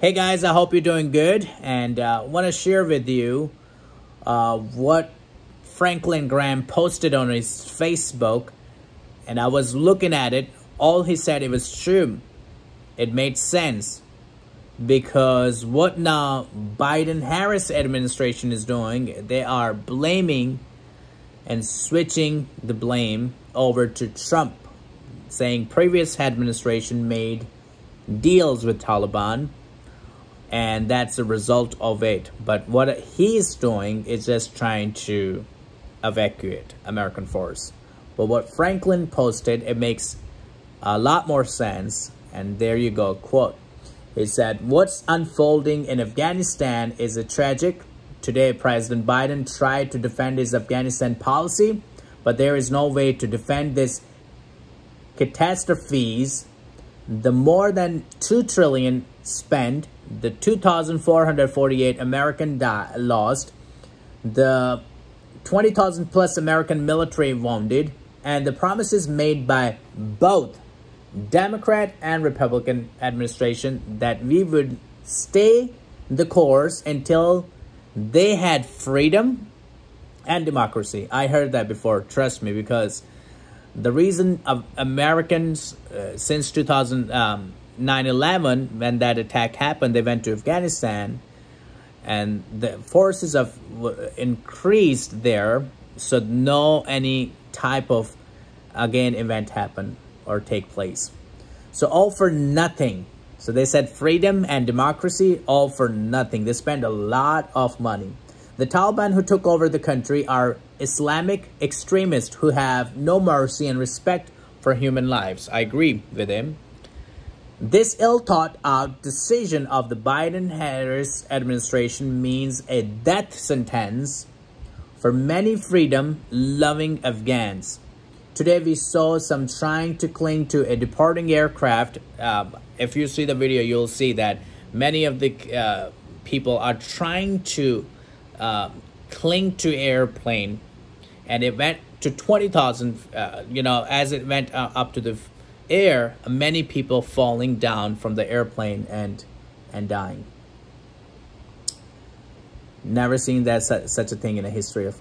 Hey guys, I hope you're doing good, and want to share with you what Franklin Graham posted on his Facebook. And I was looking at it. All he said, it was true. It made sense, because what now Biden-Harris administration is doing, they are blaming and switching the blame over to Trump, saying previous administration made deals with Taliban, and that's a result of it. But what he's doing is just trying to evacuate American force. But what Franklin posted, it makes a lot more sense. And there you go, quote. He said, "What's unfolding in Afghanistan is a tragic. Today, President Biden tried to defend his Afghanistan policy, but there is no way to defend this catastrophes. The more than $2 trillion spent, the 2,448 American lost, the 20,000 plus American military wounded, and the promises made by both Democrat and Republican administration that we would stay the course until they had freedom and democracy." I heard that before, trust me, because the reason of Americans since 9/11, when that attack happened, they went to Afghanistan, and the forces of increased there, so no any type of again event happen or take place. So all for nothing. So they said freedom and democracy, all for nothing. They spend a lot of money. The Taliban who took over the country are Islamic extremists who have no mercy and respect for human lives. I agree with him. This ill-thought-out decision of the Biden-Harris administration means a death sentence for many freedom-loving Afghans. Today we saw some trying to cling to a departing aircraft. If you see the video, you'll see that many of the people are trying to cling to airplane, and it went to 20,000, as it went up to the air, many people falling down from the airplane and dying. Never seen that such a thing in the history of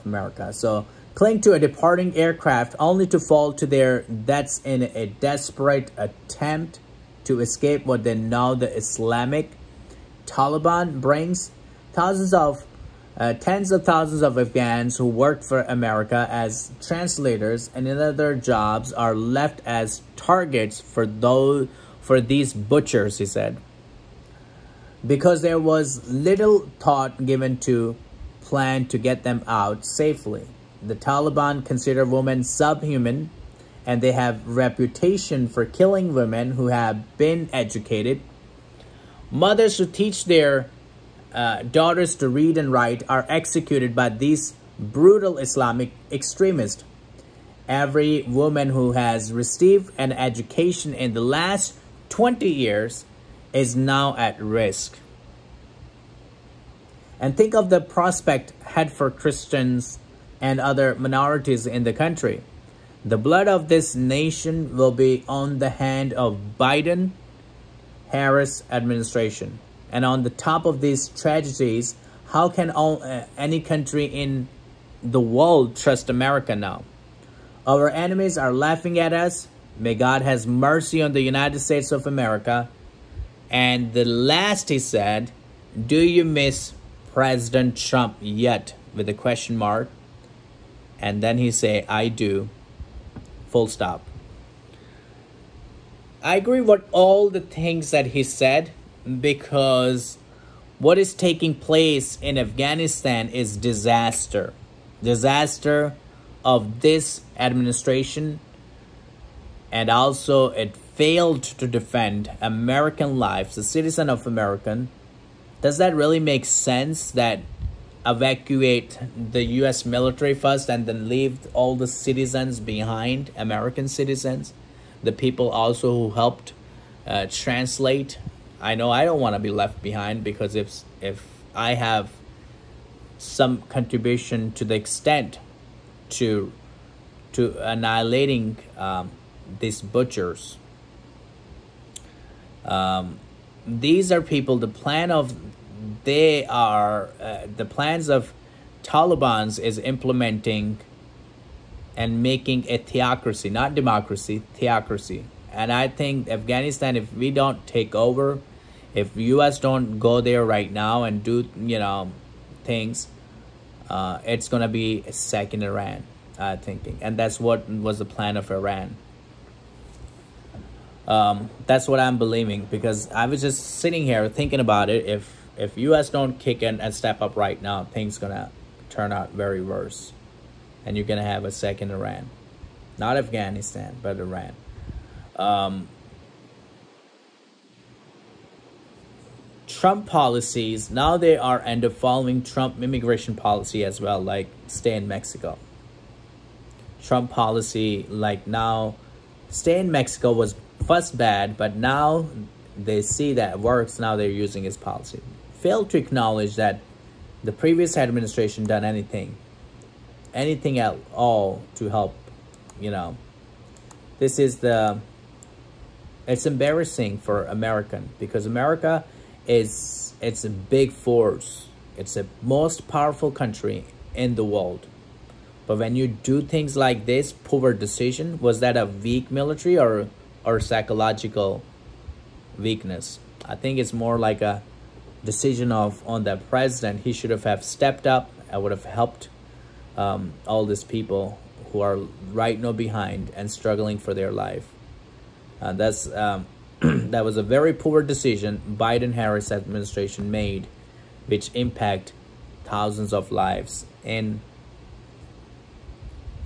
America. So cling to a departing aircraft only to fall to their deaths in a desperate attempt to escape what they know the Islamic Taliban brings. Tens of thousands of Afghans who worked for America as translators and in other jobs are left as targets for these butchers, he said, because there was little thought given to plan to get them out safely. The Taliban consider women subhuman, and they have reputation for killing women who have been educated. Mothers who teach their daughters to read and write are executed by these brutal Islamic extremists. Every woman who has received an education in the last 20 years is now at risk. And think of the prospect ahead for Christians and other minorities in the country. The blood of this nation will be on the hand of Biden-Harris administration. And on the top of these tragedies, how can any country in the world trust America now? Our enemies are laughing at us. May God have mercy on the United States of America. And the last he said, "Do you miss President Trump yet?" with a question mark. And then he say, "I do." Full stop. I agree with all the things that he said, because what is taking place in Afghanistan is disaster. Disaster of this administration, and also it failed to defend American lives, the citizen of American. Does that really make sense that evacuate the U.S. military first and then leave all the citizens behind, American citizens, the people also who helped translate? I know I don't want to be left behind, because if I have some contribution to the extent to annihilating these butchers, these are people, the plans of Taliban's is implementing and making a theocracy, not democracy, theocracy. And I think Afghanistan, if we don't take over, if US don't go there right now and do, things, it's going to be a second Iran, thinking. And that's what was the plan of Iran. That's what I'm believing, because I was just sitting here thinking about it. If US don't kick in and step up right now, things going to turn out very worse. And you're going to have a second Iran. Not Afghanistan, but Iran. Trump policies, now they are end up following Trump immigration policy as well, like stay in Mexico. Trump policy, like now, stay in Mexico was first bad, but now they see that it works, now they're using his policy. Failed to acknowledge that the previous administration done anything at all to help, This is it's embarrassing for American, because America it's a big force. It's the most powerful country in the world. But when you do things like this, poor decision, was that a weak military or psychological weakness? I think it's more like a decision on the president. He should have stepped up. I would have helped all these people who are right now behind and struggling for their life. That's that was a very poor decision Biden-Harris administration made, which impact thousands of lives and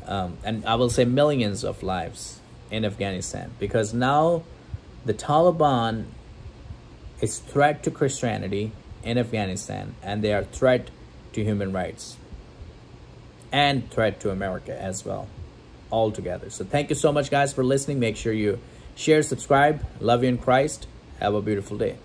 I will say millions of lives in Afghanistan, because now the Taliban is threat to Christianity in Afghanistan, and they are threat to human rights and threat to America as well, all together. So thank you so much, guys, for listening. Make sure you share, subscribe. Love you in Christ. Have a beautiful day.